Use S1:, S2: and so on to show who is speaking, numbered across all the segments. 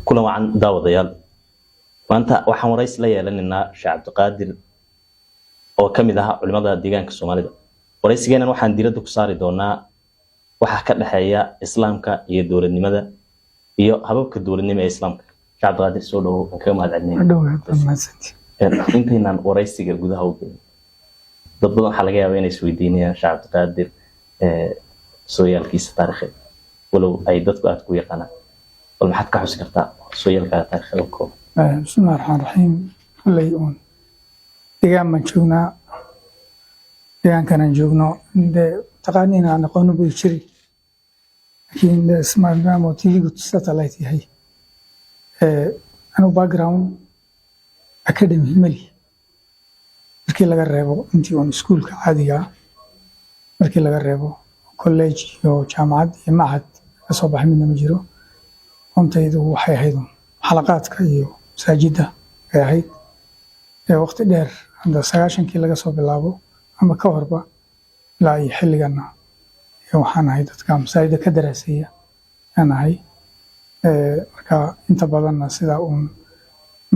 S1: كل ما عن داود يال وأنت وحن رئيس لي لأننا شعب قادر أو كم إذا علماء الديان كالصومالي ورئيس جينا وحن ديرة كساري دونا وحكت الحياة إسلامك يدور النمذا هبوك الدور النمى إسلامك شعب قادر سولو كم هذا النمى أنت هنا ورئيس جينا جودها وبين ضد حلقة بين السويدين شعب قادر سويال كيس تاريخي ولو أي ضد قاعد كوي قنا والمحك كحوس كرتا سويال كذا تاريخي وكم
S2: بسم الله الرحمن الرحيم الله يعون ديان من شونا ديان كان نجونا ده تقانينا أنا قانو بيشري لكن ده اسمه ما موتيلي قلت ستلاقي هاي أنا باكراوند أكاديمي ملي مركي لغا ريبو انتي اون سكول كعادية مركي لغا ريبو كوليج يو جامعات يو معهد كسو بحي من مجيرو قمتيدو waxay ahayd xalaqaadka iyo masaajida ay ahayd waqti dheer hada 9kii laga soo bilaabo ama ka horba ilaa ay xilligana waxaan ahay dadka masaajida ka daraasaya aan ahay marka inta badan sida uun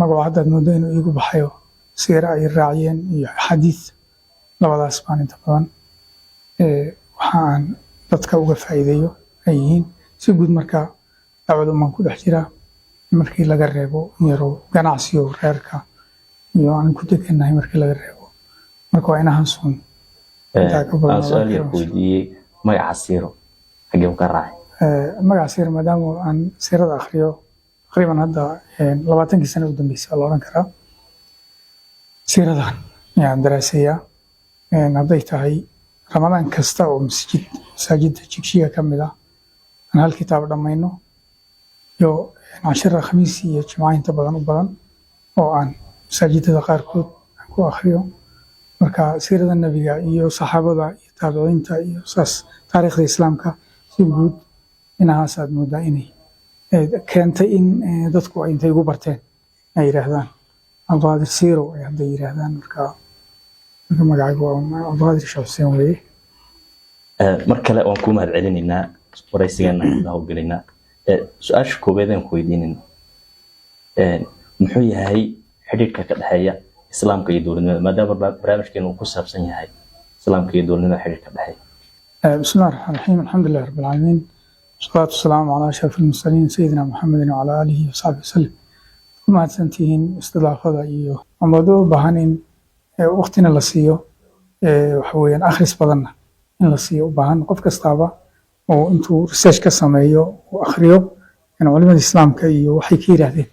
S2: magacaada moodo inuu igu baxayo سير أي راعيين حديث لبعض أسبان طبعا وحان dadka uga faa'iideeyo ay yihiin si guud marka dawladdu ma ku dhex jira markii laga reebo yaro ganacsiyo reerka iyo aan ku deganahay markii laga reebo marka waa inahan sun
S1: su'aal yar weydiiyey magaca siiro xagee ka raacay
S2: magaca siiro maadaama aan siirada akhriyo taqriiban hadda 20 sano u dambeysay la oran karaa سيردان يعني دراسية نضيت هاي رمضان كستا مساجد تشيكشيا كاملة أنا هالكتاب رمينه يو 10 خميسية جماعين تبغان وبغان أو عن مساجد دقار كود أكو آخريو مركا سيرة النبي يو صحابة يتابعين تا يو ساس تاريخ الإسلام كا سيبود إنها ساد مدائني كانت إن دتكو إن تيجو برتين أي رهدان عبد سيرو هذا يراهدان marka magacaygu waa Abdulqaadir Shafseen weeye
S1: markale waan ku mahad celinayna waraysigeena inta uu galina su'aasha koobaad aan ku weydiinin muxuu yahay xiriirka ka dhaxeeya islaamka iyo dawladnimada maadaama barnaamijkeenu uu ku saabsan yahay islaamka iyo dawladnimada xiriirka dhaxeeya
S2: bismillaahir rahmaanir rahiim alxamdulillahi rabbil aalamiin wasalaatu wasalaamu ala ashrafil mursaliin sayyidina muhammadin wa ala alihi wa sahbihi wasallam ما تنتهين استضافة iyo amado baahan in waqtina la siiyo waxweeyaan akhris badan in la siiyo baahan qof kastaba oo intuu research ka sameeyo oo akhriyo in culimada islaamka iyo waxay ka yiraahdeen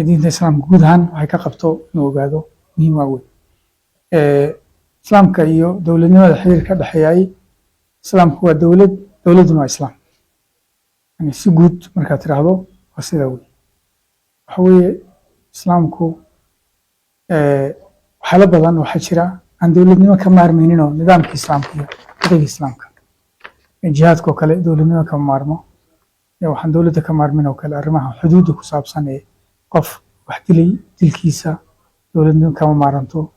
S2: diinta islaamka guud ahaan waxay ka qabto inuu ogaado muhiim ah islaamka iyo dawladnimada xiriir ka dhaxeeyay islaamku waa dawladuna waa islaam yani si guud marka tiraahdo waa sida weey حوي إسلامكو وحلا بدن وحشرة عند دولتنا كمارمينينو نظام الإسلام كيا كذا إسلام كان الجهاد كو كله دولتنا كمارمو يو حن دولتنا كمارمينو كله أرمها حدود كساب سنة قف وحدلي تلكيسة دولتنا كمارمتو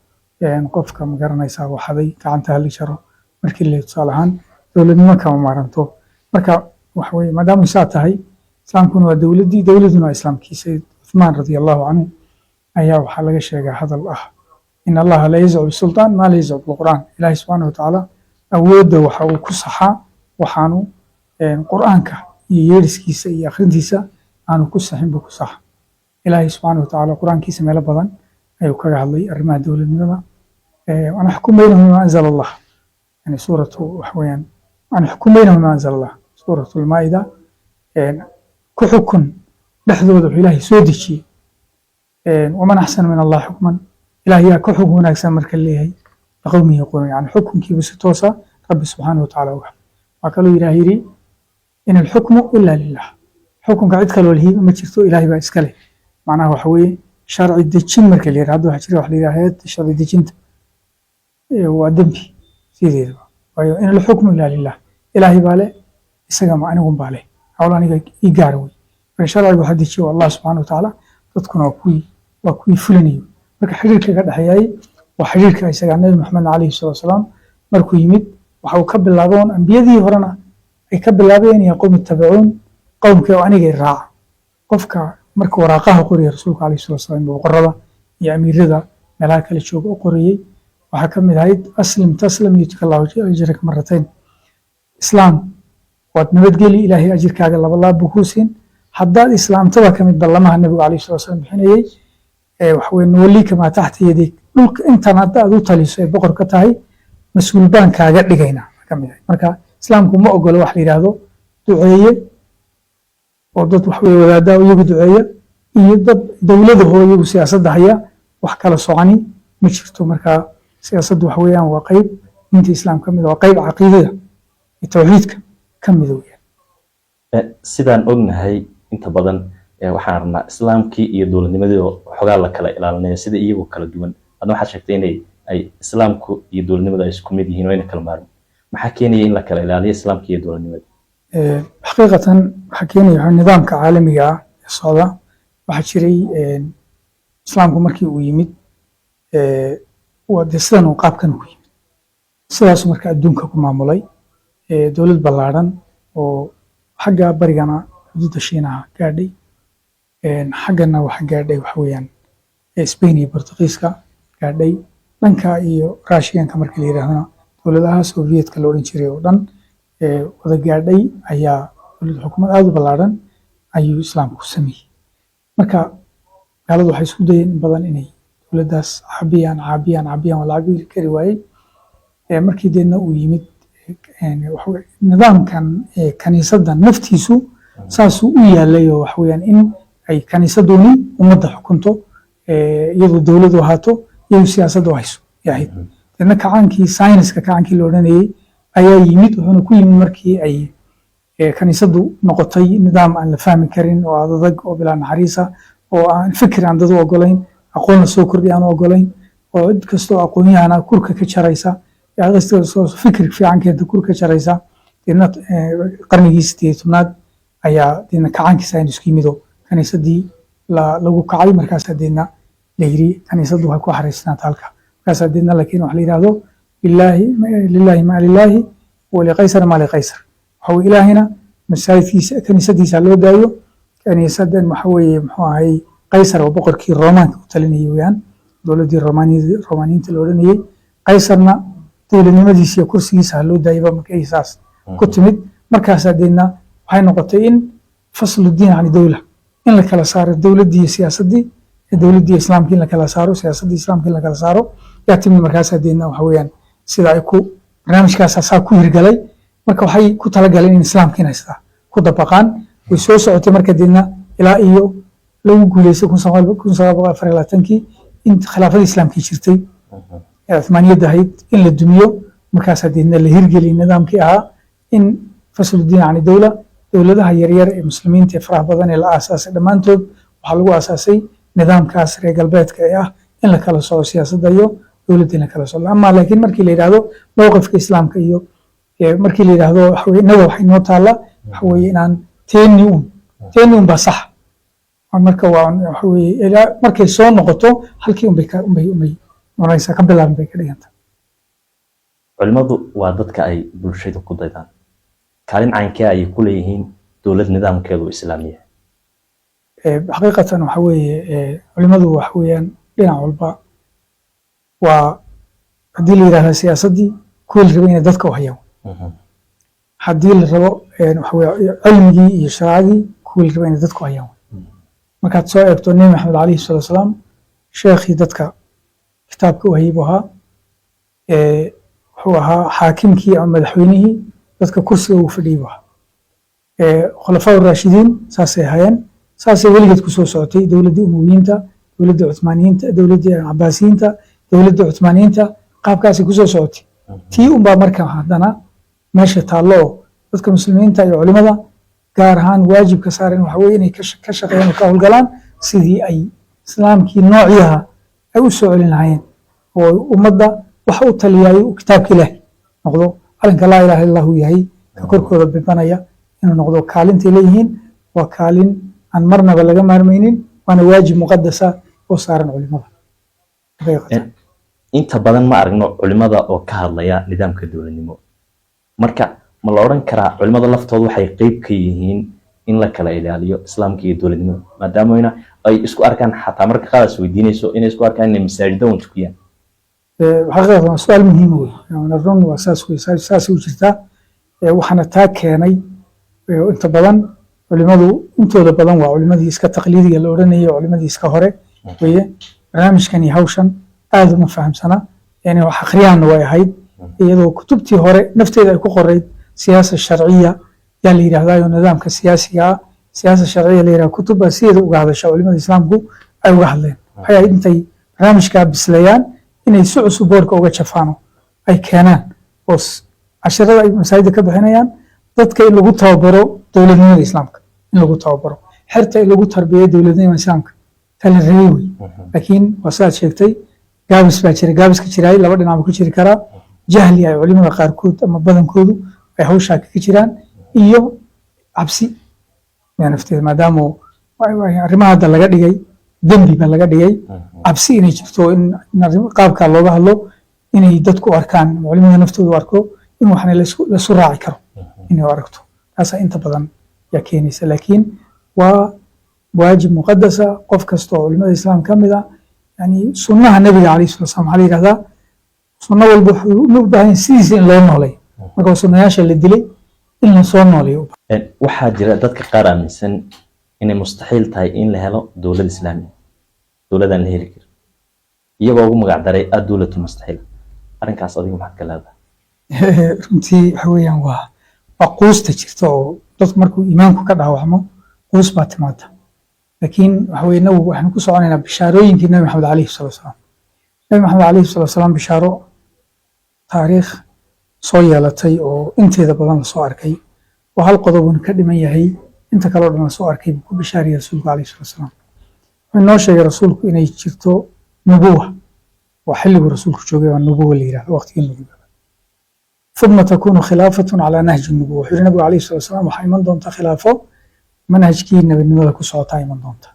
S2: يعني قف كم قرنا يساو حبي كعنتها اللي شرو مركي اللي تصالحان دولتنا كمارمتو مركا وحوي ما دام يساتهاي إسلام كون دولتنا إسلام كيسة عثمان رضي الله عنه أيها وحلقة شيء هذا الله إن الله لا يزع بالسلطان ما لا يزع بالقرآن إلهي سبحانه وتعالى أود وحاو كصحة وحانو القرآن كه يرس كيسة يأخذ كيسة أنو كصحين بكصحة إلهي سبحانه وتعالى القرآن كيسة ملا بدن أيوة كجع الله أرمى دولة مننا وأنا أحكم بينهم ما أنزل الله يعني سورة وحويان أنا أحكم بينهم ما أنزل الله سورة المائدة كحكم dhexdooda ilaahay soo dejiye ومن أحسن من الله حكما إلهي كحكم هناك سمر كليه لقوم يقولون يعني حكم كي بستوسا رب سبحانه وتعالى وقالوا إلهي إن الحكم إلا لله حكم قاعد كلو الهي ما تشرتو إلهي بإسكاله معناه حوي شرع الدجين مر كليه عدو حشري وحلي إلهيات شرع الدجين ودمبي سيدي إن الحكم إلا لله إلهي باله إسقى ما أنا قم باله أولاني يجاروي فشرع الحديث والله سبحانه وتعالى تكون وكوي فلاني marka xiriirka ka dhaxeeyay waa xiriirka isaga Nabi Muhammad alayhi salaam markuu yimid waxa uu ka bilaabay anbiyadii horena ay ka bilaabeen in qowmi tabi'un qowmka aniga raac qofka marka waraaqaha qoriyay rasuulka calayhi salatu wasalaam boqorada iyo amiirada meelaha kala jooga u qoriyey waxaa ka mid ahayd aslim taslam yutika allahu ajraka maratayn islaam waad nabadgeli ilaahay ajirkaaga laba laab buu kuu siin haddaad islaamtada ka mid ballamaha nabigu calayhi salatu wasalaam bixinayey waxa weye nuwalliika maa taxta yadig dhulka intan hadda aad u taliso ee boqor ka tahay mas-uul baan kaaga dhigaynaa ka mid ahayd marka islaamku ma ogolo wax la yidhaahdo duceeye oo dad wax weye wadaaddaa iyagu duceeya iyo dad dowladahoo iyagu siyaasadda haya wax kala soconi ma jirto marka siyaasaddu waxa weeyaan waa qayb diinta islaam ka mid waa qayb caqiidada iyo tawxiidka ka mida weeyaan
S1: sidaan ognahay inta badan waxaan rabnaa islaamkii iyo dowladnimadii oo xogaa la kala ilaalinaya sida iyagu kala duwan adna waxaad sheegtay inay ay islaamku iyo dowladnimadu ay isku mid yihiin oo ayna kala maarmin maxaa keenaya in la kala ilaaliyo islaamka iyo dowladnimada
S2: xaqiiqatan waxaa keenaya nidaamka caalamiga ah ee socda waxaa jiray islaamku markii uu yimid dee sidan uu qaabkan ku yimid sidaasu marka adduunka ku maamulay dowlad ballaadhan oo xagga barigana xuduudda shiinaha gaadhay xaggana waxa gaadhay waxa weeyaan Spain iyo Portugiiska gaadhay dhanka iyo Russianka marka la yiraahdo dowladaha Soviyetka la oran jiray oo dhan wada gaadhay ayaa dowlad xukuumad aad u ballaaran ayuu islaamku sameeyey marka gaaladu waxay isku dayeen in badan inay dowladdaas caabiyaan wala caabin kari waayey markii deedna uu yimid nidaamkan kaniisaddan naftiisu saasuu u yaalay oo waxa weeyaan in ay kaniisaduni ummadda xukunto iyadoo dowladu ahaato iyadoo siyaasaddu hayso yahayd deedna kacaankii sayniska kacaankii la odhanayey ayaa yimid wuxuuna ku yimid markii ay kaniisaddu noqotay nidaam aan la fahmi karin oo adag oo bilaa naxariisa oo aan fikir aan dad u ogolayn aqoon la soo kordhi aan u ogolayn oo cid kastoo aqoonyahana kurka ka jaraysa fikir fiican keenta kurka ka jaraysa deedna qarnigii 18aad ayaa deedna kacaankii saynisku yimid oo kaniisaddii lagu kacay markaasaa deedna la yiri kaniisaddu waxay ku xariisnaata halka markaasaa deedna la keenay wax la yidhaahdo lillahi maa lilaahi waliqaysar maa liqaysar waxa weye ilaahina masaajidkiisa kaniisadiisa loo daayo kaniisadan waxa weeye muxuu ahay qaysar oo boqorkii roomaanka u talinayay weeyaan dowladdii romaaniyiinta la odhanayey qaysarna dowladnimadiisa iyo kursigiisa loo daayaba markay saas ku timid markaasaa deedna waxay noqotay in faslu diin can dowla in la kala saaro dowladdii iyo siyaasaddii dowladdii islaamkii in la kala saaro siyaasaddii islaamkii in la kala saaro yaa timid markaasaa deedna waxa weeyaan sida ay ku barnaamijkaas saa ku hirgalay marka waxay ku talagaleen in islaamka inay sidaa ku dabaqaan way soo socotay marka deedna ilaa iyo lagu guuleystay 1924 in khilaafadii islaamkii jirtay ee Uthmaaniyadda ahayd in la dumiyo markaasaa deedna la hirgeliyay nidaamkii ahaa in faslu diin can dowla dowladaha yaryar ee muslimiinta ee faraha badan ee la aasaasay dhammaantood waxaa lagu aasaasay nidaamkaas reer galbeedka ee ah in la kala soco siyaasadda iyo dowladda in la kala soco ama laakiin markii la yidhaahdo mowqifka islaamka iyo markii la yidhaahdo waxa weye inaga waxay noo taalla waxa weye inaan teeni un baa sax marka waa waxa weye ilaa markay soo noqoto halkii unbay noqonaysaa ka bilaabin bay ka dhiganta
S1: culimadu waa dadka ay bulshada ku daydaan kaalin caynkee ayay ku leeyihiin dowlad nidaamkeedu islaamiya
S2: xaqiiqatan waxa weeye culimadu waxa weeyaan dhinac walba waa haddii la yidhahda siyaasaddii kuwii la rabo inay dadka u hayaan haddii la rabo waxa weye cilmigii iyo shareecadii kuwii la rabo inay dadka u hayaan markaad soo eegto nebi maxamed calayhi salatu wasalaam sheekhii dadka kitaabka u hayay buu ahaa wuxuu ahaa xaakimkii ama madaxweynihii dadka kursiga ugu fadhiyay buu ahaa khulafaa raashidiin saasay ahaayeen saasay weligeed ku soo socotay dowladdii umowiyiinta dowladdii cuthmaaniyiinta dowladdii cabaasiyiinta dowladdii cuthmaaniyiinta qaabkaasay kusoo socotay tii unbaa marka haddana meesha taallo oo dadka muslimiinta iyo culimada gaar ahaan waajibka saaran waxa weye inay ka shaqeeyaan oo ka howlgalaan sidii ay islaamkii noocyaha ay u soo celin lahaayeen oo ummadda waxa u taliyaayo kitaabka ilaahi noqdo calanka laa ilaha illa hu yahay ka korkooda bibanaya inuu noqdo kaalintay leeyihiin waa kaalin aan marnaba laga maarmaynin waana waajib muqadasa oo saaran culimada
S1: inta badan ma aragno culimada oo ka hadlaya nidaamka dowladnimo marka ma la oran karaa culimada laftooda waxay qayb ka yihiin in la kala ilaaliyo islaamka iyo dowladnimada maadaama ay isku arkaan xataa marka qaadaas weydiinayso inay isku arkaan inay masaajida un tukiyaan
S2: xaqiiqatan waa su-aal muhiim wey run waa saas wey saas u jirtaa waxaana taa keenay inta badan culimadu intooda badan waa culimadii iska taqliidiga la odhanayay culimadii iska hore weye barnaamijkan iyo hawshan aad uma fahamsana yani wax akhriyaanna way ahayd iyadoo kutubtii hore nafteeda ay ku qorayd siyaasa sharciya yaa la yidhahdaa nidaamka siyaasiga ah siyaasa sharciya la yidhahda kutub baa sideeda uga hadasha culimada islaamku ay uga hadleen waxay ahayd intay barnaamijkaa bislayaan inay si cusub boorka uga jafaano ay keenaan oo casharada ay masaajida ka bixinayaan dadka in lagu tababaro dowladnimada islaamka in lagu tababaro xerta in lagu tarbiyeyo dowladnimada islaamka tala rabay wey laakiin waa sidaad sheegtay gaabis baa jira gaabiska jiraay laba dhinac buu ku jiri karaa jahli ay culimada qaarkood ama badankoodu ay hawshaa kaga jiraan iyo cabsi nafteeda maadaama arrimaha hadda laga dhigay dembi ba laga dhigay cabsi inay jirto in qaabkaa looga hadlo inay dadku arkaan culimada naftoodu arko in waxna lasu raaci karo inay aragto taasaa inta badan yaa keenaysa laakiin waa waajib muqadasa qof kasta oo culimada islaam ka mid ah yani sunnaha nabiga alayhi salatu wasalam waxaa la yidhahdaa sunno walba wuxuu u baahan yahay sidiisa in loo noolay marka sunnayaasha la dilay in la soo nooleeyo
S1: waxaa jira dadka qaar aaminsan inay mustaxiil tahay in la helo dowlad islaami dowladaan la heli karin iyagoo ugu magac daray ad-dowlatu mustaxiil arrinkaas adiga maxaad ka leedahay
S2: runtii waxa weeyaan waa quusta jirta oo dadku markuu iimaanku ka dhaawacmo quus baa timaada laakiin waxa weye nabigu waxaanu ku soconaynaa bishaarooyinkii nabi maxamed alayhi salatu wasalaam nabi maxamed alayhi salatu wasalaam bishaaro taariikh soo yeelatay oo inteeda badan lasoo arkay oo hal qodobun ka dhiman yahay inta kaleo dhan lasoo arkay buu ku bishaariyay rasuulku alayhi salatu wasalaam wuxuu inoo sheegay rasuulku inay jirto nubuwa waa xilliguu rasuulku joogay waa nubuwa la yidhahdo waqtigii nubuwa ثم تكون خلافة على نهج النبوة وحير النبي عليه الصلاة والسلام وحي من دونتا خلافة منهج كي النبي النبوة كسعطاء من دونتا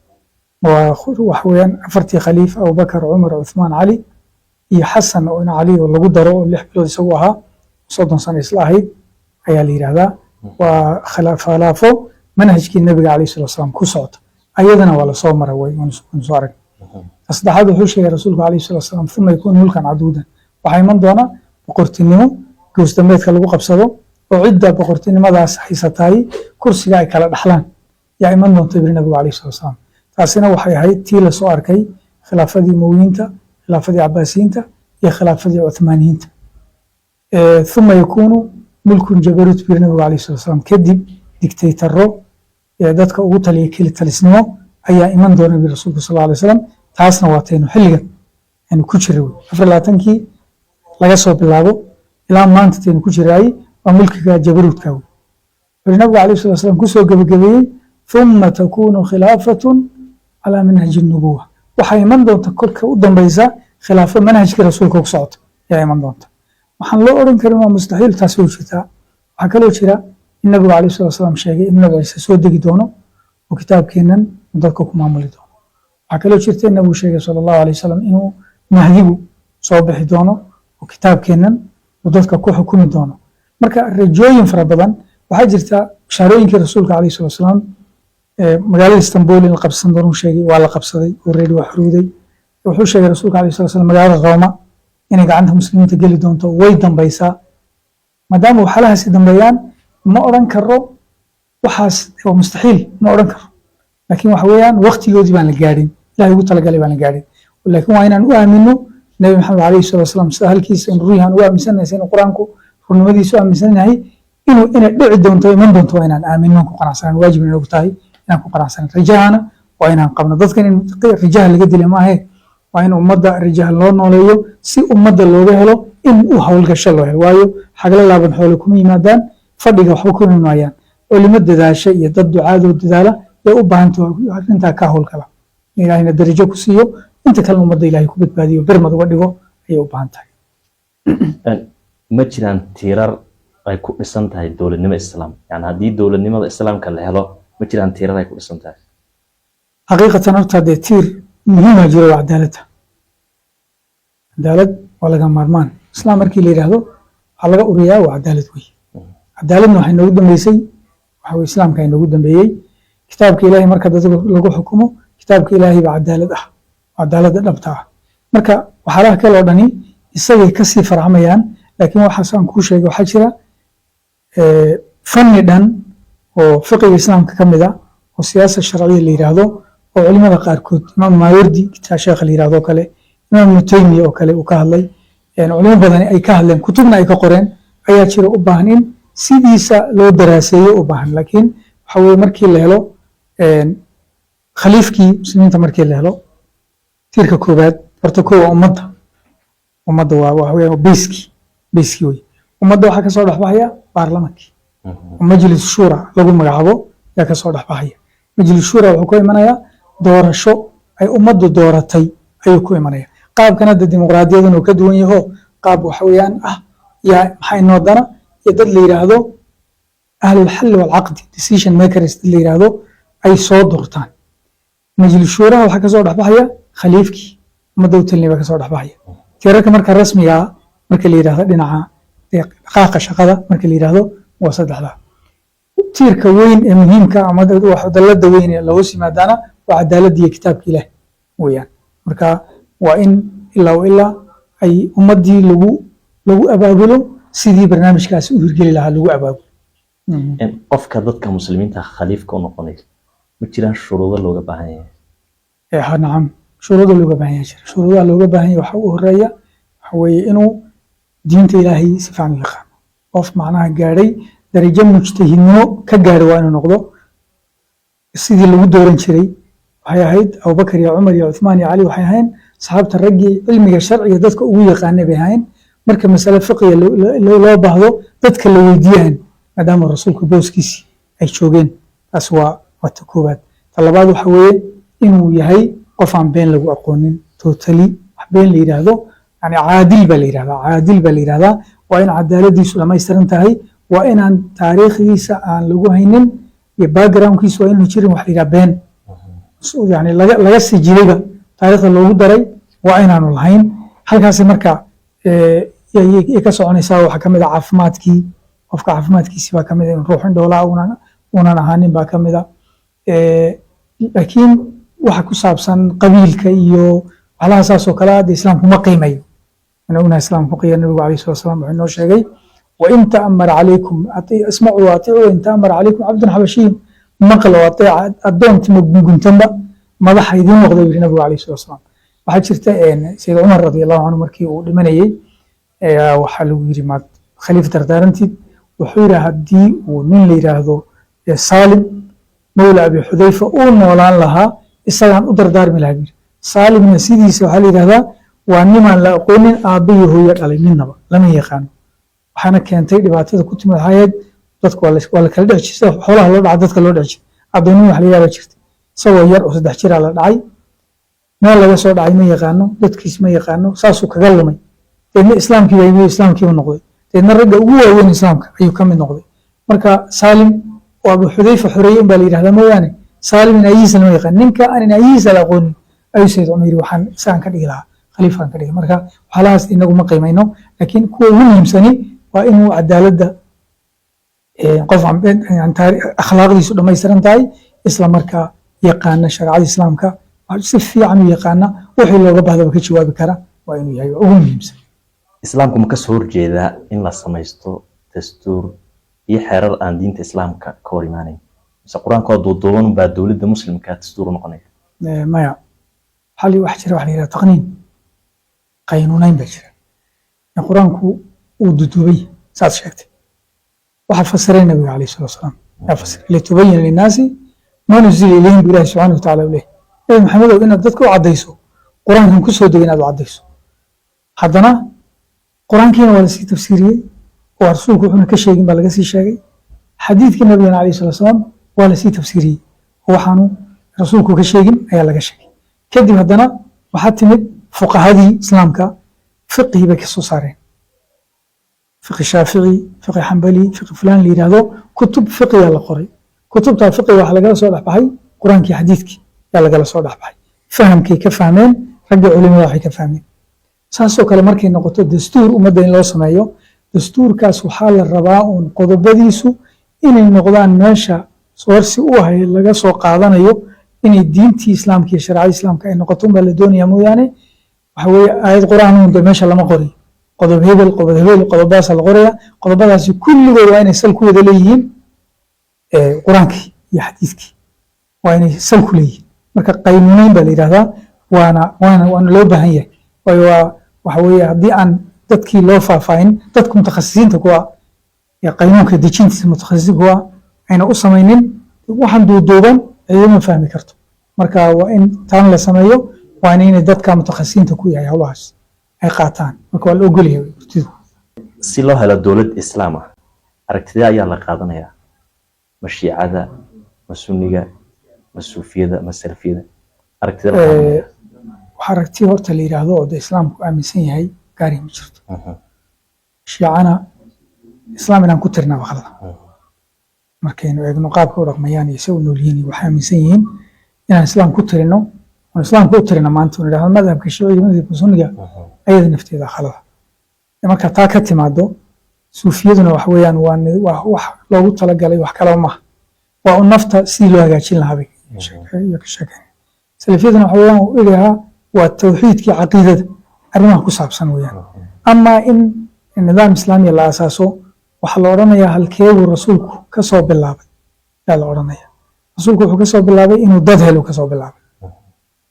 S2: وحويان أفرتي خليفة أبو بكر عمر عثمان علي يحسن أن علي والله قدروا اللي حبلوا يسووها صوتا صنع إصلاحي أيالي هذا وخلافة منهج كي النبي عليه الصلاة والسلام كسعطاء أيضنا ولا صومر ونصارك أصدح هذا حوشي رسولك عليه الصلاة والسلام ثم يكون ملكا عدودا وحي من دونا بقرتنمو goosdameedka lagu qabsado oo cidda boqortinimadaas haysataay kursiga ay kala dhaxlaan yaa iman doonta ibn nabiga alayhi salatu wasalam taasina waxay ahayd tii la soo arkay khilaafadii umawiyiinta khilaafadii cabaasiyiinta iyo khilaafadii cuthmaaniyiinta thumma yakunu mulkun jabarut ibn nabiga alayhi salatu wasalam kadib dictatoro dadka ugu taliya keli talisnimo ayaa iman doona bi rasuulku sallallahu alayhi wasallam taasna waa taynu xilligan aynu ku jiray 24kii laga soo bilaabo ilaa maanta taynu ku jiraay waa mulkiga jabaruudka wey nabigu alayhi salatu wasalam kusoo gabagabeeyey thumma takunu khilaafatun calaa manhaji nubuwa waxaa iman doonta kolka u dambaysa khilaafo manhajkii rasuulka ku socota yaa iman doonta waxaan loo odhan karin waa mustaxiil taas way jirtaa waxaa kaloo jira in nabigu alayhi salatu wasalam sheegay in nabi ciise soo degi doono oo kitaabkeennan dadka ku maamuli doono waxaa kaloo jirta in nabigu sheegay sala allahu alayh wasalam inuu mahdigu soo bixi doono oo kitaabkeennan dadka ku xukumi doono marka rajooyin fara badan waxaa jirta bishaarooyinkii rasuulka alayhi salatu wasalam magaalada istanbul in la qabsan doono sheegay waa la qabsaday already waa xuruuday wuxuu sheegay rasuulka alayhi salatu wasalam magaalada rooma inay gacanta muslimiinta geli doonto way dambaysaa maadaama waxyaalahaasi dambeeyaan ma odhan karo waxaas waa mustaxiil ma odhan karo laakiin waxa weeyaan waqtigoodii baan la gaadhin ilahay ugu talagalay baan la gaadhin laakiin waa inaan u aamino nabi maxamed alayhi salatu wasalam sida halkiisa in ruuxan u aaminsanahay in quraanku runimadiisu aaminsanahay inay dhici doonto iman doonto waa inaan aamino ku qanacsan waajib inuu tahay inaan ku qanacsan rajahana waa inaan qabno dadkan in rajaha laga dilay maahe waa in ummadda rajaha loo nooleeyo si ummadda looga helo in uu hawlgasho loo helo waayo xagla laaban xoolo kuma yimaadaan fadhiga waxba ku imaayaan culimo dadaasha iyo dad ducaadoo dadaala ee u baahantahay arrintaa ka hawlgala ilaahayna darajo ku siiyo inta kalena ummadda ilaahay ku badbaadiyo bermad uga dhigo ayay u baahan tahay
S1: ma jiraan tiirar ay ku dhisan tahay dowladnimo islaam yani haddii dowladnimada islaamka la helo ma jiraan tiirar ay ku dhisan tahay
S2: xaqiiqatan horta dee tiir muhiima jiro waa cadaaladda cadaalad waa laga maarmaan islaam markii la yidhaahdo waxaa laga uriyaa waa cadaalad wey cadaaladna waxay noogu dambeysay waxa islaamka inagu dambeeyey kitaabka ilaahay marka dadka lagu xukumo kitaabka ilaahay baa cadaaladda dhabta ah marka waxyaalaha kale oo dhani isagay kasii farcamayaan laakiin waxaasaan kuu sheegay waxaa jira fanni dhan oo fiqiga islaamka ka mid ah oo siyaasa sharciya la yidhaahdo oo culimada qaarkood imaam maawardi sheekha la yidhahdo kale imaam ibnu taymiya oo kale uu ka hadlay culimo badan ay ka hadleen kutubna ay ka qoreen ayaa jira u baahan in sidiisa loo daraaseeyo u baahan laakiin waxa weye markii la helo khaliifkii muslimiinta markii la helo tiirka koowaad horta kow waa ummadda waa waxa weeye beyskii wey ummadda waxaa kasoo dhexbaxaya baarlamankii oo majlis shura lagu magacaabo yaa kasoo dhexbaxaya majlis shura wuxuu ku imanayaa doorasho ay ummaddu dooratay ayuu ku imanaya qaabkan hadda dimuqraadiyadan uu ka duwan yaho qaab waxa weeyaan yaa maxay noo dana iyo dad la yidhaahdo ahlulxalli walcaqdi decision makers dad la yidhaahdo ay soo durtaan majlis shuraha waxaa kasoo dhexbaxaya khaliifkii ummadda u talinay baa kasoo dhexbaxaya tiirarka marka rasmiga marka la yidhahdo dhinaca dhaqaaqa shaqada marka la yidhahdo waa saddexda tiirka weyn ee muhiimka ama dalada weyn ee lahoos yimaadaana waa cadaaladda iyo kitaabka ilaah weeyaan marka waa in ilaa ay ummaddii lagu abaabulo sidii barnaamijkaasi u hirgeli lahaa lagu abaabulo
S1: qofka dadka muslimiinta khaliifka u noqonaya ma jiraan shuruudo looga baahan yahay
S2: nacam shuruudo looga baahan yahay jira shuruudaha looga baahan yahay waxa u horeeya waxa weeye inuu diinta ilaahay si fiican u yaqaano qof macnaha gaadhay darajo mujtahidnimo ka gaadhay waa inuu noqdo sidii lagu dooran jiray waxay ahayd abubakar iyo cumar iyo cuthmaan iyo cali waxay ahayn saxaabta raggii cilmiga sharciga dadka ugu yaqaanay bay ahayn marka masale fiqiga loo baahdo dadka la weydiiyaan maadaama rasuulka booskiisii ay joogeen taas waa ta koowaad ta labaad waxa weeye inuu yahay qof aan been lagu aqoonin totally wax been la yidhaahdo yani caadil baa la yidhahdaa waa in cadaaladiisu dhamaystiran tahay waa inaan taariikhdiisa aan lagu haynin iyo backgroundkiisa waa inuu jirin wax la yidhaha been yani laga sijiyeyba taariikhda loogu daray waa inaanu lahayn halkaasi marka yay ka soconaysaa waxaa kamid a caafimaadkii qofka caafimaadkiisi baa kamid a in ruux indhoolaa unan ahaanin baa kamid a laakiin waxa ku saabsan qabiilka iyo waxlaha saasoo kale hadda islaamku ma qiimayo inuu ognahay islaamku qiya nabigu alayhi salatu wasalam wuxuu inoo sheegay wain ta'amara calaykum ismacuu waatiicuu wain ta'amara calaykum cabdun xabashiyin maqlo ateeca addoontima gunguntanba madaxa idiin noqda yiri nabigu alayhi salatu wasalam waxaa jirta sayid cumar radiallahu canhu markii uu dhimanayey waxaa lagu yiri maad khaliif dardaarantid wuxuu yidhi haddii uu nin la yidhaahdo saalim mawla abi xudayfa uu noolaan lahaa isagaan u dardaarmi lahaa buyiri saalimna sidiisa waxaa la yidhahdaa waa nimaan la aqoonin aabba iyo hooyo dhalay midnaba lama yaqaano waxaana keentay dhibaatada ku timid waxaayeed dadku waa la kala dhex jirta xoolaha loo dhaca dadka loo dhex jira addoonnimo wax la yaaba jirta isagoo yar oo 3 jiraa la dhacay meel laga soo dhacay ma yaqaano dadkiis ma yaqaano saasuu kaga lumay deedna islaamkiiba noqday deedna ragga ugu waaweyn islaamka ayuu ka mid noqday marka saalim oo abu xudayfa xoreeyey unbaa la yidhahdaa mooyaane saalim in ayihiisa lama yaqaan ninka aan in ayihiisa la aqoonin ayuu sayid cumar yiri waxaan isagaan ka dhigi lahaa khaliifaan ka dhigi marka waxyaalahaas inagu ma qiimayno laakiin kuwa ugu muhiimsani waa inuu cadaaladda qof akhlaaqdiisu dhamaystiran tahay isla markaa yaqaana shareecada islaamka si fiican u yaqaana wixii looga bahdaba ka jawaabi kara waa inuu yahay ugu muhiimsan
S1: islaamku ma ka soo horjeedaa in la samaysto dastuur iyo xeerar aan diinta islaamka ka hor imaanayn mise qur-aanka oo duuduuban baa dowladda muslimka dastuur u noqonaya
S2: maya wax jira wax la yidhaha taqniin qaynuunayn baa jira qur-aanku uu duduubay saad sheegtay waxaa fasiray nabiga calayhi salatu wasalaam yaa fasiray litubayina linnaasi ma nuzila ilayhim bu ilahi subxaana wa taala u leeyahy nabi maxamedow inaad dadka u caddayso qur-aankan ku soo degay inaad u caddayso haddana qur-aankiina waa lasii tafsiiriyey oo rasuulku wuxuuna ka sheegin baa laga sii sheegay xadiidkii nabigana calayhi salatu wasalaam waa lasii tafsiiriyey oo waxaanu rasuulku ka sheegin ayaa laga sheegay kadib haddana waxaa timid fuqahadii islaamka fiqhi bay ka soo saareen fiqhi shaafici fiqhi xambali fiqhi fulaan la yidhaahdo kutub fiqiga la qoray kutubtaa fiqiga waxaa lagala soo dhexbaxay qur-aankii xadiidkii yaa lagala soo dhexbaxay fahamkay ka fahmeen raggii culimada waxay ka fahmeen saasoo kale markay noqoto dastuur ummadda in loo sameeyo dastuurkaas waxaa la rabaa uun qodobadiisu inay noqdaan meesha soorsi u ahay laga soo qaadanayo inay diintii islaamka iyo shareecada islaamka ay noqoto unbaa la doonayaa mooyaane waxa weeye aayad qur'aan unba meesha lama qoriyo qodob hebel qodobaasa la qoraya qodobadaasi kulligood waa inay sal ku wada leeyihiin qur'aankii iyo xadiiskii waa inay sal ku leeyihiin marka qaynuuneyn baa la yidhahdaa waana loo baahan yahay waayo waxa weeye haddii aan dadkii loo faahfaahin dadka mutakhasisiinta kuwa qaynuunka dejintiisa mutakhasisiin kuwa ayna u samaynin waxaan duuduuban cidima fahmi karto marka waa in taan la sameeyo waa inay dadka mutakhasisiinta ku yahay hawlahaas ay qaataan marka waa la ogol yahay urtidu
S1: si loo helo dowlad islaam ah aragtida ayaa la qaadanayaa ma shiicada ma sunniga ma suufiyada ma salafiyada aragtida
S2: waxa aragti horta la yiraahdo oo islaamku aaminsan yahay gaari ma jirto shiicana islaam inaan ku tirnaa waqalada markaynu eegno qaabka u dhaqmayaan iyo isagu nool yihiin waxay aaminsan yihiin inaan islaam ku tirino oo islaamku u tirina maanta oo yiraahdo madhabka shiiciga madhabka sunniga ayada nafteeda khalada marka taa ka timaado suufiyaduna wax weeyaan waa wax loogu talagalay wax kale ma waa u nafta sidii loo hagaajin lahaa bay ka sheekeen salafiyaduna waxa weeyaan uu ilaha waa tawxiidkii caqiidada arrimaha ku saabsan weeyaan ama in nidaam islaami la asaaso waxa la oranayaa halkeedu rasuulku ka soo bilaabay yaa la oranaya rasuulku wuxuu ka soo bilaabay inuu dad helo ka soo bilaabay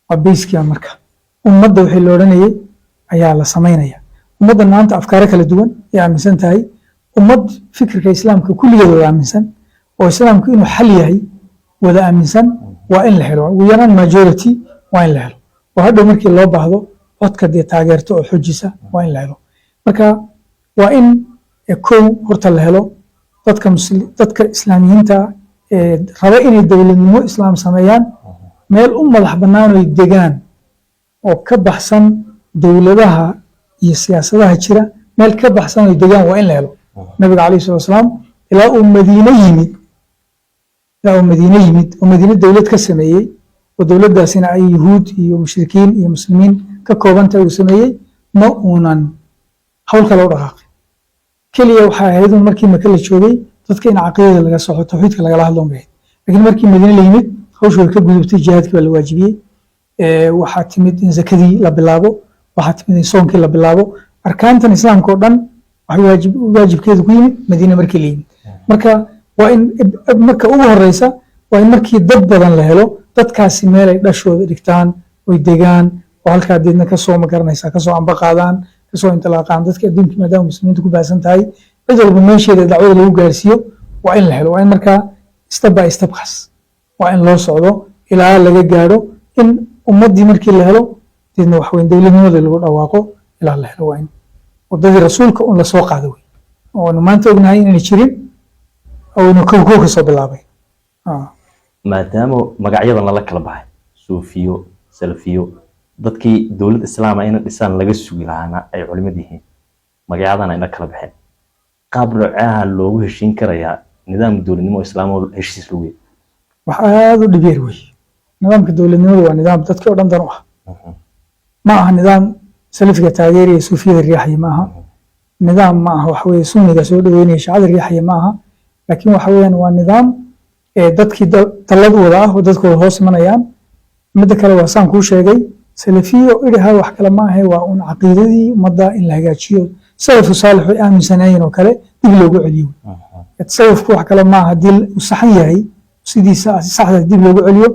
S2: waa bayskiya marka ummadda wixii la oranayay ayaa la samaynaya ummadda maanta afkaaro kala duwan ay aaminsan tahay ummad fikirka islaamka kulligeed wada aaminsan oo islaamku inuu xal yahay wada aaminsan waa in la helo ugu yaraan majority waa in la helo oo hadhow markii loo baahdo codka dee taageerto oo xojisa waa in la helo marka waa in kow horta la helo dadka islaamiyiinta raba inay dowladnimo islaam sameeyaan meel u madax bannaan oy degaan oo ka baxsan dowladaha iyo siyaasadaha jira meel ka baxsan oy degaan waa in la helo nabiga calayhi salatu wasalaam ilaa uu madiine yimid oo madiine dowlad ka sameeyey oo dowladdaasina ay yuhuud iyo mushrikiin iyo muslimiin ka koobanta uu sameeyey ma uunan hawl kale u dhaqaaqin keliya waxaa ahayd markii maka la joogay dadka in caqiidada laga soxo tawxiidka lagala hadlo bay laakiin markii madiine la yimid hawshu way ka gudubtay jihaadkii baa la waajibiyey waxaa timid in zakadii la bilaabo waxaa timid in soonkii la bilaabo arkaantan islaamka oo dhan waxay waajibkeedu ku yimid madiine markii la yimid marka waa in marka ugu horeysa waa in markii dad badan la helo dadkaasi meel ay dhashooda dhigtaan oy degaan oo halkaa deedna kasoo magaranaysaa kasoo amba qaadaan kasoo intilaaqaan dadka adduunka maadaama muslimiinta ku baahsan tahay cid walba meesheeda dacwada lagu gaarsiiyo waa in la helo waa in markaa step by step kaas waa in loo socdo ilaa laga gaadho in ummaddii markii la helo deedna wax weyn dowladnimada lagu dhawaaqo ilaa la helo waa in wadadii rasuulka un lasoo qaado wey oonu maanta ognahay inayna jirin oonu kow ka soo bilaabay
S1: maadaama magacyadan lala kala baxay suufiyo salafiyo dadkii dowlad islaama ina dhisaan laga sugi lahaana ay culimad yihiin magacyadan ayna kala baxeen qaab noocaha loogu heshiin karayaa nidaam dowladnimo islaam oo heshiis lagu yahay
S2: wax aad u dhibeer wey nidaamka dowladnimadu waa nidaam dadkii oo dhan dan u ah ma aha nidaam salafiga taageeriya suufiyada riixaya ma aha nidaam ma aha waxa weeye sunniga soo dhaweynaya shacada riixaya ma aha laakiin waxa weeyaan waa nidaam dadkii dallad wada ah oo dadkooda hoos imanayaan midda kale waa saan kuu sheegay salafiyo idhaha wax kale ma ahe waa un caqiidadii ummadda in la hagaajiyo salafku saalix way aaminsanaayeen oo kale dib loogu celiyo tasawufku wax kale ma aha haddii uu saxan yahay sidiisa saxda dib loogu celiyo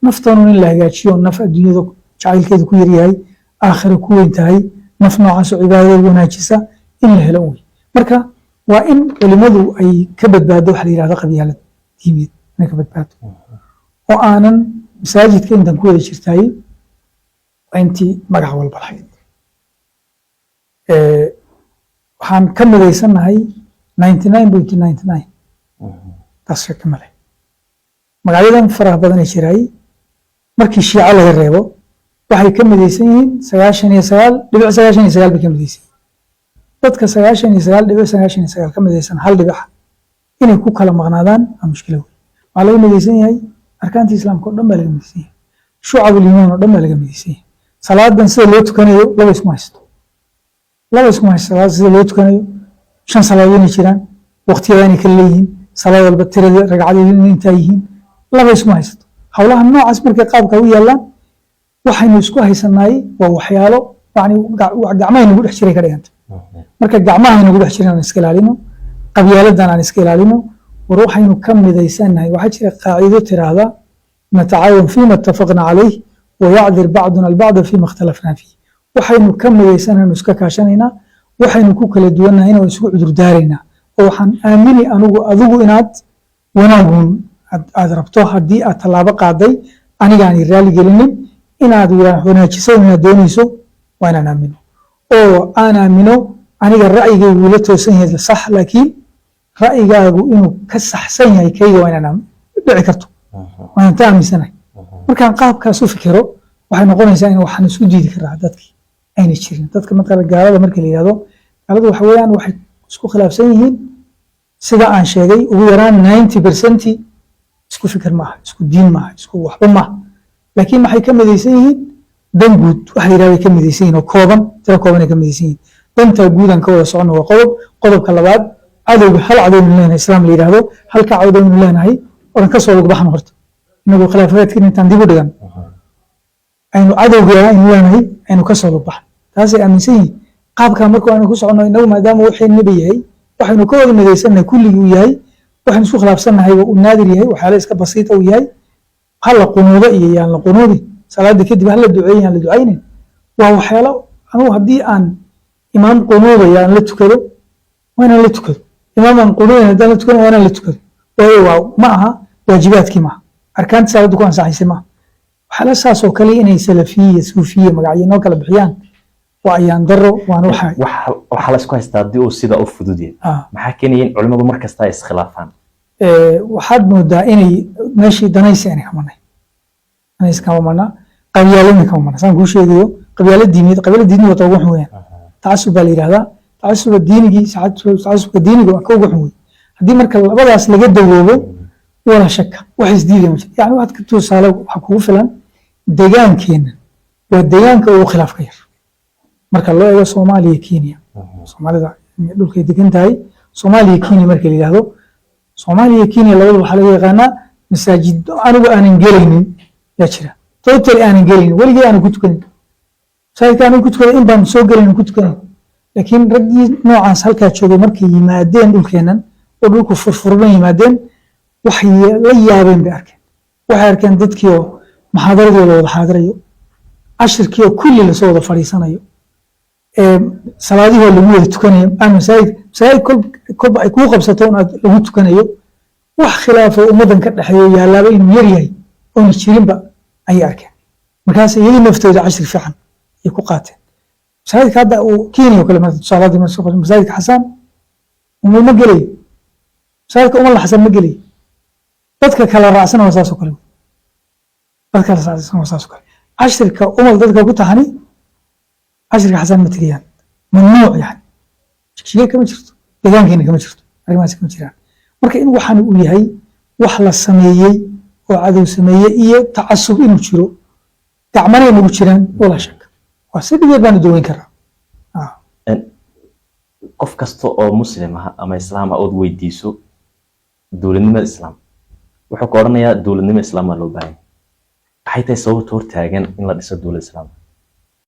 S2: naftanun in la hagaajiyo naf adduunyada jacaylkeeda ku yaryahay aakhira ku weyn tahay naf noocaas oo cibaadada wanaajisa in la helo wey marka waa in culimadu ay ka badbaado waxa la yidhahdo qabyaalad diimeed inay ka badbaado oo aanan masaajidka intan ku wada jirtaay waa intii magac walba lahayd waxaan ka midaysannahay 99.99 taas shaki male magacyadan faraha badan ee jiraay markii shiica laga reebo waxay ka midaysan yihiin 99.99 bay ka midaysan yihiin dadka 99.99 ka midaysan hal dhibac inay ku kala maqnaadaan waa mushkilo weyn waxaa laga midaysan yahay arkaanta islaamka oo dhan baa laga midaysan yahay shucabul iimaan oo dhan baa laga midaysan yahay salaadan sida loo tukanayo laba isku haysto salaad sida loo tukanayo 5 salaadood inay jiraan waqtiyada inay kala leeyihiin salaad walba tirada ragcadeedina intaa yihiin laba isma haysato howlaha noocaas markay qaabka u yaalaan waxaynu isku haysanaay waa waxyaalo yani gacmaha nagu dhex jiray ka dhiganta marka gacmaha nagu dhex jiran aan iska ilaalino qabyaaladan aan iska ilaalino war waxaynu ka midaysanahay waxaa jira qaacido tiraahda natacaawan fima ittafaqna calayh wayacdir bacduna albacda fima ikhtalafna fiih waxaynu ka midaysanahay iska kaashanaynaa waxaynu ku kala duwanahayna waa isku cudur daaraynaa oo waxaan aamini adigu inaad wanaagun aad rabto haddii aad tallaabo qaaday anigaan raali gelinin inaad wanaajiso inaad doonayso waa inaan aamino oo aan aamino aniga ra'yigaygu la toosan yahay sax laakiin ra'yigaagu inuu ka saxsan yahay kayga waa inaan dhici karto waan ta aaminsanahay markaan qaabkaas u fikiro waxay noqonaysaa in waxaan isku diidi karaa dadkii ayna jirin dadka matala gaalada marka la yidhahdo gaaladu waxa weeyaan waxay isku khilaafsan yihiin sida aan sheegay ugu yaraan 90% isku fikir maaha isku diin maaha isku waxba maaha laakiin maxay ka midaysan yihiin dan guud waxa yidhahday ka midaysan yihiin oo kooban tira kooban ay ka midaysan yihiin danta guud aan ka wada socono waa qodobka labaad cadowga hal cadownu leenahay islaam la yidhaahdo halka cadownu leenahay oran ka soo lug baxno horta inagu khilaafaadkiin intaan dib u dhigan aynu cadowga aynu leenahay aynu ka soo lug baxno taasay aaminsan yihiin qaabkaa marka aynu ku socono inagu maadaama wixii nabi yahay waxaynu ka wada midaysannahay kulligii uu yahay waxaynu isku khilaafsannahay uu naadir yahay waxyaala iska basiita uu yahay hal la qunuudo iyo yaan la qunuudi salaada kadib hal la duceeyo yaan la ducaynin waa waxyaalo anugu haddii aan imaam qunuudaya aan la tukado waa inaan la tukado imaam aan qunuudayn haddaan la tukado waa inaan la tukado waayo waa ma aha waajibaadkii maaha arkaanta salaada ku ansaxaysay maaha waxyaala saas oo kale inay salafiye suufiye magacyo noo kala bixiyaan waa ayaan daro waan
S1: waxaa la isku haystaa haddii uu sida u fudud yahay maxaa keenaya in culimmadu mar kasta ay iskhilaafaan
S2: waxaad moodaa inay meeshii danaysi aanay kamanay danaysi kama mana qabyaaladna kama mana saan kuu sheegayo qabyaala diimeed qabyaala diiniga waa ugu xun weeyaan tacasub baa la yidhahdaa tacasuba diinigii tacasubka diiniga waa ka ugu xun wey haddii marka labadaas laga dawoobo wala shaka wax isdiidaya ma jiro yani waxaad ka tusaale waxaa kugu filan deegaankeena waa deegaanka ugu khilaaf ka yar marka loo eego Soomaaliya Kenya Soomaalida dhulkay degan tahay Soomaaliya Kenya marka la yiraahdo Soomaaliya Kenya labada waxa laga yaqaanaa masaajid anigu aanan gelaynin yaa jira total aanan gelaynin waligii aanan ku tukanin saayid aanan ku tukanin in baan soo gelaynin ku tukanin laakiin raggii noocaas halkaa joogay markay yimaadeen dhulkeenan oo dhulku furfuran yimaadeen waxay la yaabeen bay arkeen waxay arkeen dadkii oo muxaadaradooda wada xaadirayo cashirkii oo kulli la soo wada fadhiisanayo salaadihii lagu wada tukanayo aan masaajid kolba ay kuu qabsato inaad lagu tukanayo wax khilaafo ummadan ka dhexeeyo yaalaaba inuu yar yahay oona jirinba ayay arkeen markaas iyadii naftooda cashir fiican ay ku qaateen masaajidka hadda uu Kenya oo kale tusaaladii masaajidka xasan ma gelayo masaajidka umar xasan ma gelayo dadka kala raacsan waa saas oo kale dadka kala raacsan waa saas oo kale cashirka umar dadka ku taxani cashirka xasan ma tegayaan mamnuuc yani shaqo kama jirto deegaankeena kama jirto arrimahaas kama jiraan marka in waxaan uu yahay wax la sameeyey oo cadow sameeyey iyo tacasub inuu jiro gacmana nagu jiraan wala shak waa si dhigeed baan daweyn karaa
S1: qof kasta oo muslim ah ama islaam ah oo weydiiso dowladnimada islaam wuxuu ka oranayaa dowladnimada islaam loo baahan yahay waxay tahay sababta hortaagan in la dhiso dowlad islaam